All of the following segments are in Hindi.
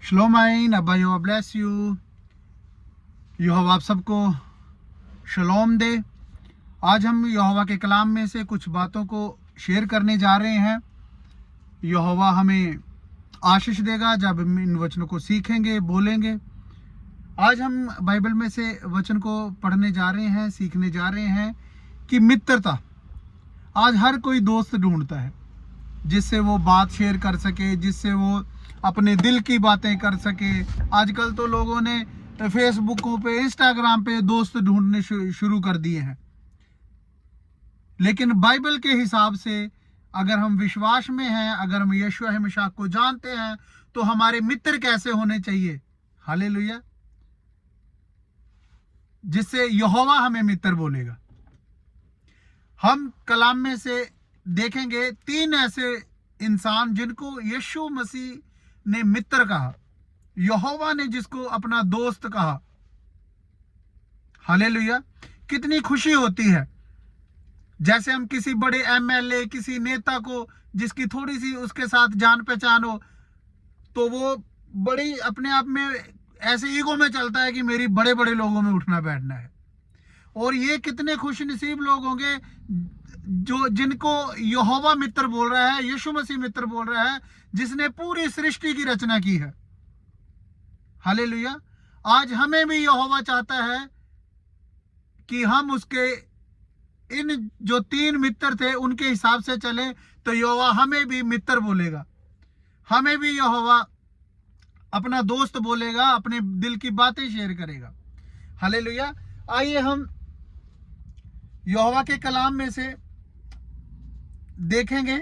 शलोम आइन, अब्बा यहोवा ब्लेस यू। यहोवा आप सबको शलोम दे। आज हम यहोवा के कलाम में से कुछ बातों को शेयर करने जा रहे हैं। यहोवा हमें आशीष देगा जब हम इन वचनों को सीखेंगे, बोलेंगे। आज हम बाइबल में से वचन को पढ़ने जा रहे हैं, सीखने जा रहे हैं कि मित्रता। आज हर कोई दोस्त ढूंढता है जिससे वो बात शेयर कर सके, जिससे वो अपने दिल की बातें कर सके। आजकल तो लोगों ने फेसबुकों पे, इंस्टाग्राम पे दोस्त ढूंढने शुरू कर दिए हैं। लेकिन बाइबल के हिसाब से अगर हम विश्वास में हैं, अगर हम यीशु मसीह को जानते हैं, तो हमारे मित्र कैसे होने चाहिए। हालेलुया। जिससे यहोवा हमें मित्र बोलेगा। हम कलाम में से देखेंगे 3 ऐसे इंसान जिनको यीशु मसीह ने मित्र कहा, यहोवा ने जिसको अपना दोस्त कहा। हालेलुया। कितनी खुशी होती है जैसे हम किसी बड़े एमएलए, किसी नेता को जिसकी थोड़ी सी उसके साथ जान पहचान हो, तो वो बड़ी अपने आप में ऐसे ईगो में चलता है कि मेरी बड़े बड़े लोगों में उठना बैठना है। और ये कितने खुश नसीब लोग होंगे जो जिनको यहोवा मित्र बोल रहा है, यीशु मसीह मित्र बोल रहा है, जिसने पूरी सृष्टि की रचना की है। हालेलुया। आज हमें भी यहोवा चाहता है कि हम उसके इन जो 3 मित्र थे उनके हिसाब से चले, तो यहोवा हमें भी मित्र बोलेगा, हमें भी यहोवा अपना दोस्त बोलेगा, अपने दिल की बातें शेयर करेगा। हालेलुया। आइए हम यहोवा के कलाम में से देखेंगे।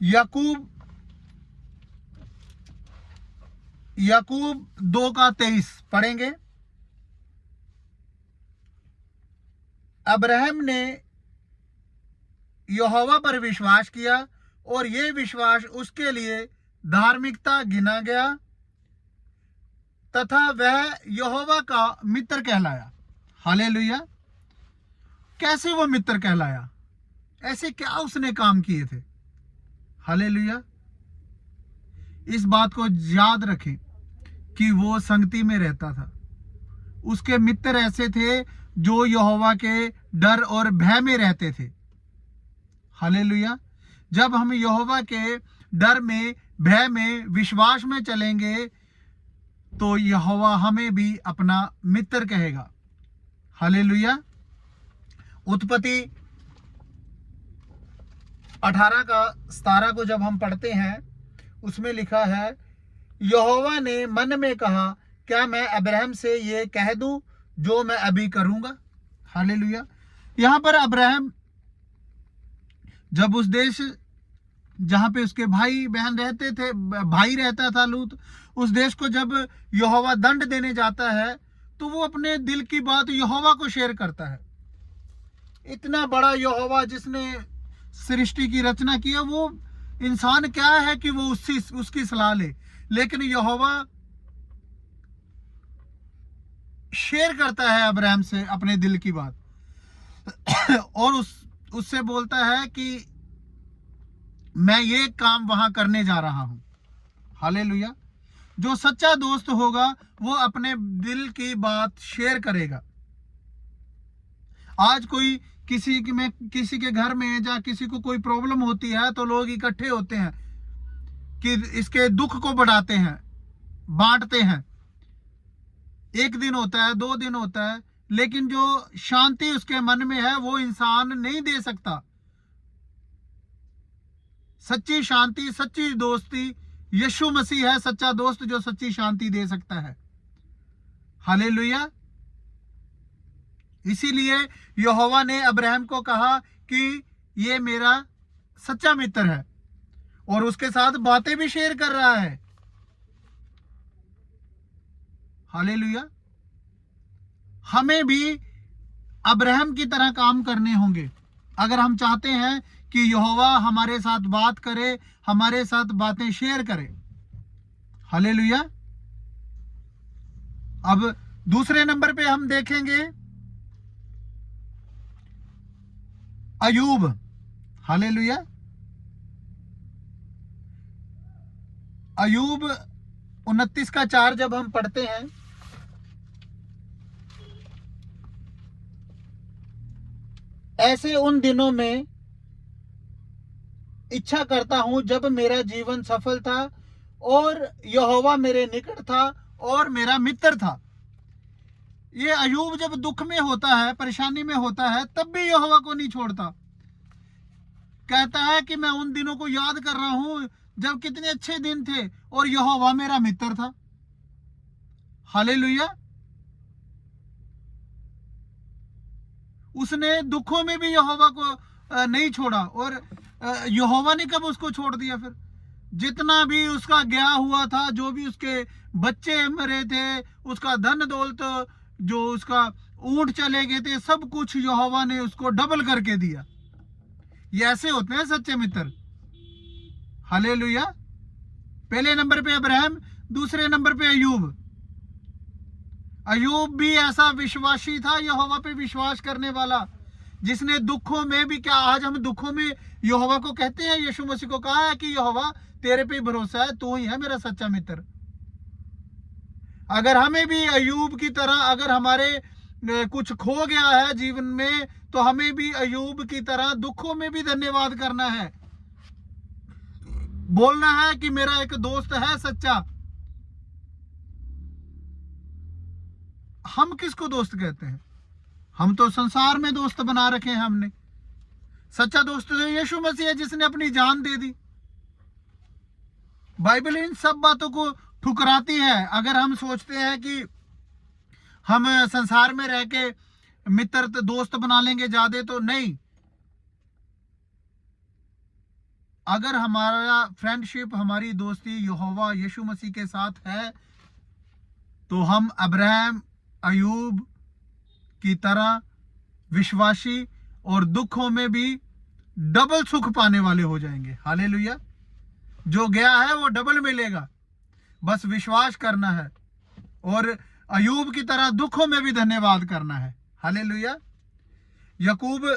याकूब 2:23 पढ़ेंगे। अब्राहम ने यहोवा पर विश्वास किया और यह विश्वास उसके लिए धार्मिकता गिना गया तथा वह यहोवा का मित्र कहलाया। हालेलुया। कैसे वो मित्र कहलाया? ऐसे क्या उसने काम किए थे? हालेलुया। इस बात को याद रखें कि वो संगति में रहता था। उसके मित्र ऐसे थे जो यहोवा के डर और भय में रहते थे। हालेलुया। जब हम यहोवा के डर में, भय में, विश्वास में चलेंगे, तो यहोवा हमें भी अपना मित्र कहेगा। हालेलुया। उत्पत्ति 18:17 को जब हम पढ़ते हैं, उसमें लिखा है, यहोवा ने मन में कहा, क्या मैं अब्राहम से ये कह दूं जो मैं अभी करूंगा। हालेलुया। यहां पर अब्राहम जब उस देश जहां पे उसके भाई बहन रहते थे, भाई रहता था लूत, उस देश को जब यहोवा दंड देने जाता है, तो वो अपने दिल की बात यहोवा को शेयर करता है। इतना बड़ा यहोवा जिसने सृष्टि की रचना की है, वो इंसान क्या है कि वो उसकी सलाह ले। लेकिन यहोवा शेयर करता है अब्राहम से अपने दिल की बात और उससे बोलता है कि मैं ये काम वहां करने जा रहा हूं। हालेलुया। जो सच्चा दोस्त होगा वो अपने दिल की बात शेयर करेगा। आज कोई किसी के घर में या किसी को कोई प्रॉब्लम होती है, तो लोग इकट्ठे होते हैं कि इसके दुख को बढ़ाते हैं, बांटते हैं। 1 दिन होता है, 2 दिन होता है, लेकिन जो शांति उसके मन में है वो इंसान नहीं दे सकता। सच्ची शांति, सच्ची दोस्ती यीशु मसीह है, सच्चा दोस्त जो सच्ची शांति दे सकता है। हालेलुया। इसीलिए यहोवा ने अब्राहम को कहा कि ये मेरा सच्चा मित्र है और उसके साथ बातें भी शेयर कर रहा है। हालेलुया। हमें भी अब्राहम की तरह काम करने होंगे अगर हम चाहते हैं कि यहोवा हमारे साथ बात करे, हमारे साथ बातें शेयर करे। हालेलुया। अब दूसरे नंबर पे हम देखेंगे अयूब। हालेलुया। अयूब 29:4 जब हम पढ़ते हैं, ऐसे उन दिनों में इच्छा करता हूं जब मेरा जीवन सफल था और यहोवा मेरे निकट था और मेरा मित्र था। ये अयूब जब दुख में होता है, परेशानी में होता है, तब भी यहोवा को नहीं छोड़ता। कहता है कि मैं उन दिनों को याद कर रहा हूं जब कितने अच्छे दिन थे और यहोवा मेरा मित्र था। हालेलुया। उसने दुखों में भी यहोवा को नहीं छोड़ा, और यहोवा ने कब उसको छोड़ दिया? फिर जितना भी उसका गया हुआ था, जो भी उसके बच्चे मरे थे, उसका धन दौलत, जो उसका ऊंट चले गए थे, सब कुछ यहोवा ने उसको डबल करके दिया। ये ऐसे होते हैं सच्चे मित्र। हालेलुया। पहले नंबर पे अब्राहम, दूसरे नंबर पे अयूब। अयूब भी ऐसा विश्वासी था, यहोवा पे विश्वास करने वाला, जिसने दुखों में भी, क्या आज हम दुखों में यहोवा को कहते हैं? यीशु मसीह को कहा है कि यहोवा तेरे पे भरोसा है, तू ही है मेरा सच्चा मित्र। अगर हमें भी अयूब की तरह, अगर हमारे कुछ खो गया है जीवन में, तो हमें भी अयूब की तरह दुखों में भी धन्यवाद करना है, बोलना है कि मेरा एक दोस्त है सच्चा। हम किसको दोस्त कहते हैं? हम तो संसार में दोस्त बना रखे हैं हमने। सच्चा दोस्त तो यीशु मसीह है, जिसने अपनी जान दे दी। बाइबल इन सब बातों को ठुकराती है। अगर हम सोचते हैं कि हम संसार में रह के मित्र दोस्त बना लेंगे ज्यादा, तो नहीं। अगर हमारा फ्रेंडशिप, हमारी दोस्ती यहोवा यीशु मसीह के साथ है, तो हम अब्राहम, अयूब की तरह विश्वासी और दुखों में भी डबल सुख पाने वाले हो जाएंगे। हालेलुया। जो गया है वो डबल मिलेगा, बस विश्वास करना है, और अयूब की तरह दुखों में भी धन्यवाद करना है। हालेलुया। याकूब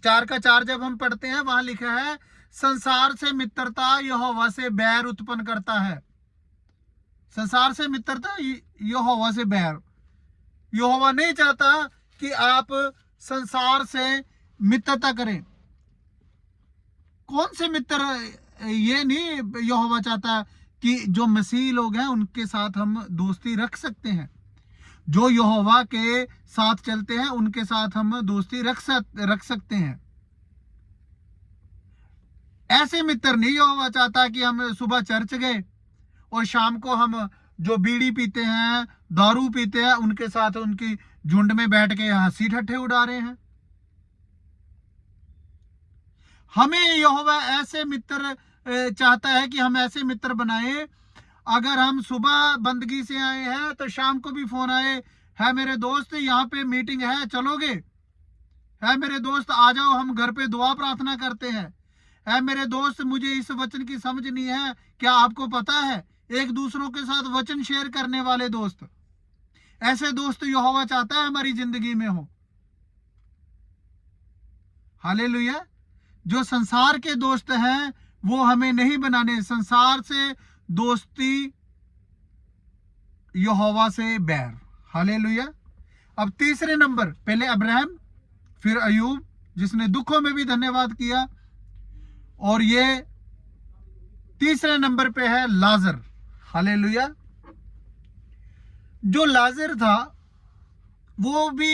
4:4 जब हम पढ़ते हैं, वहां लिखा है, संसार से मित्रता यहोवा से बैर उत्पन्न करता है। संसार से मित्रता, यहोवा से बैर। यहोवा नहीं चाहता कि आप संसार से मित्रता करें। कौन से मित्र? ये नहीं यहोवा चाहता कि जो मसीह लोग हैं उनके साथ हम दोस्ती रख सकते हैं। जो यहोवा के साथ चलते हैं उनके साथ हम दोस्ती रख सकते हैं। ऐसे मित्र नहीं यहोवा चाहता कि हम सुबह चर्च गए और शाम को हम जो बीड़ी पीते हैं, दारू पीते हैं, उनके साथ उनकी झुंड में बैठ के हंसी ठट्ठे उड़ा रहे हैं। हमें यहोवा ऐसे मित्र चाहता है कि हम ऐसे मित्र बनाएं। अगर हम सुबह बंदगी से आए हैं तो शाम को भी फोन आए, है मेरे दोस्त यहाँ पे मीटिंग है, चलोगे? है मेरे दोस्त आ जाओ, हम घर पे दुआ प्रार्थना करते हैं। है मेरे दोस्त, मुझे इस वचन की समझ नहीं है, क्या आपको पता है? एक दूसरों के साथ वचन शेयर करने वाले दोस्त। ऐसे दोस्त यहोवा चाहता है हमारी जिंदगी में हो। हालेलुया। जो संसार के दोस्त हैं वो हमें नहीं बनाने। संसार से दोस्ती, यहोवा से बैर। हालेलुया। अब तीसरे नंबर, पहले अब्राहम, फिर अयूब, जिसने दुखों में भी धन्यवाद किया, और ये तीसरे नंबर पे है लाजर। हालेलुया। जो लाजर था वो भी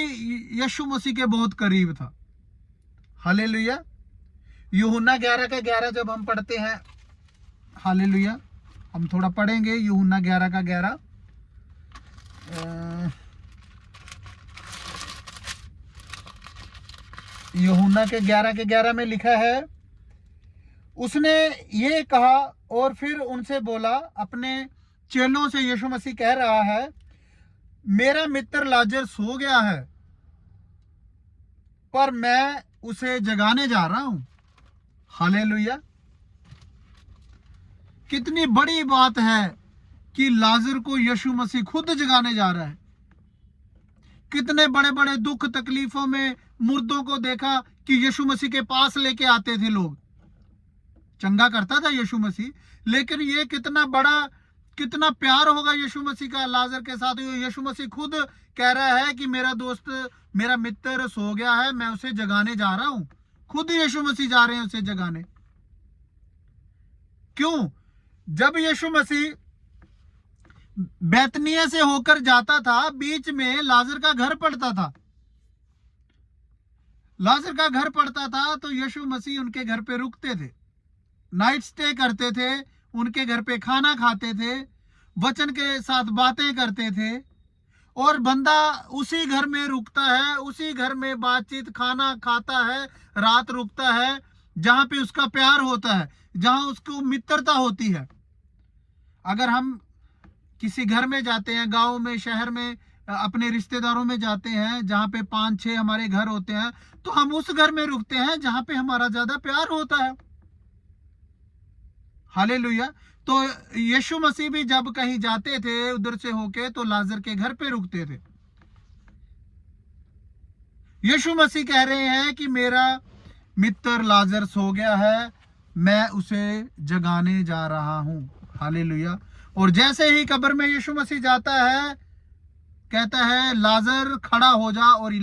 यीशु मसीह के बहुत करीब था। हालेलुया। यूहन्ना 11:11 जब हम पढ़ते हैं, हालेलुया, हम थोड़ा पढ़ेंगे यूहन्ना 11:11। यूहन्ना के 11:11 में लिखा है, उसने ये कहा और फिर उनसे बोला, अपने चेलों से यीशु मसीह कह रहा है, मेरा मित्र लाजर सो गया है, पर मैं उसे जगाने जा रहा हूं। हालेलुया। कितनी बड़ी बात है कि लाजर को यीशु मसीह खुद जगाने जा रहा है। कितने बड़े बड़े दुख तकलीफों में मुर्दों को देखा कि यीशु मसीह के पास लेके आते थे लोग, चंगा करता था यीशु मसीह। लेकिन ये कितना बड़ा कितना प्यार होगा यीशु मसीह का लाजर के साथ। यीशु मसीह खुद कह रहा है कि मेरा दोस्त, मेरा मित्र सो गया है, मैं उसे जगाने जा रहा हूं। खुद यीशु मसीह जा रहे हैं उसे जगाने। क्यों? जब यीशु मसीह बैतनिया से होकर जाता था, बीच में लाजर का घर पड़ता था। लाजर का घर पड़ता था तो यीशु मसीह उनके घर पे रुकते थे, नाइट स्टे करते थे, उनके घर पे खाना खाते थे, वचन के साथ बातें करते थे। और बंदा उसी घर में रुकता है, उसी घर में बातचीत, खाना खाता है, रात रुकता है, जहां पे उसका प्यार होता है, जहां उसको मित्रता होती है। अगर हम किसी घर में जाते हैं, गांव में, शहर में, अपने रिश्तेदारों में जाते हैं, जहां पे 5-6 हमारे घर होते हैं, तो हम उस घर में रुकते हैं जहां पे हमारा ज्यादा प्यार होता है। हालेलुया। तो यीशु मसीह भी जब कहीं जाते थे उधर से होके, तो लाजर के घर पे रुकते थे। यीशु मसीह कह रहे हैं कि मेरा मित्र लाजर सो गया है, मैं उसे जगाने जा रहा हूं। हालेलुया। और जैसे ही कब्र में यीशु मसीह जाता है, कहता है लाजर खड़ा हो जा, और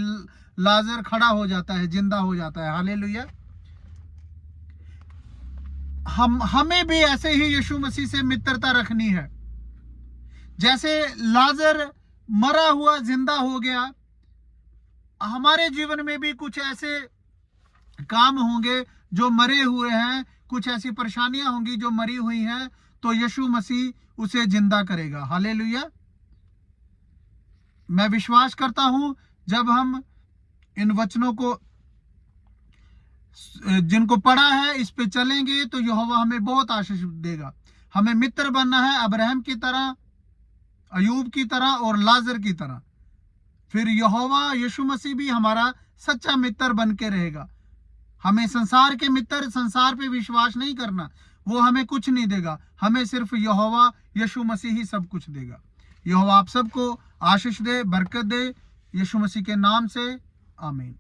लाजर खड़ा हो जाता है, जिंदा हो जाता है। हालेलुया। हमें भी ऐसे ही यीशु मसीह से मित्रता रखनी है। जैसे लाजर मरा हुआ जिंदा हो गया, हमारे जीवन में भी कुछ ऐसे काम होंगे जो मरे हुए हैं, कुछ ऐसी परेशानियां होंगी जो मरी हुई हैं, तो यीशु मसीह उसे जिंदा करेगा। हालेलुया। मैं विश्वास करता हूं जब हम इन वचनों को, जिनको पढ़ा है, इस पे चलेंगे तो यहोवा हमें बहुत आशीष देगा। हमें मित्र बनना है, अब्राहम की तरह, अयूब की तरह और लाजर की तरह। फिर यहोवा यीशु मसीह भी हमारा सच्चा मित्र बन के रहेगा। हमें संसार के मित्र, संसार पे विश्वास नहीं करना, वो हमें कुछ नहीं देगा। हमें सिर्फ यहोवा यीशु मसीह ही सब कुछ देगा। यहोवा आप सबको आशीष दे, बरकत दे, यीशु मसीह के नाम से, आमीन।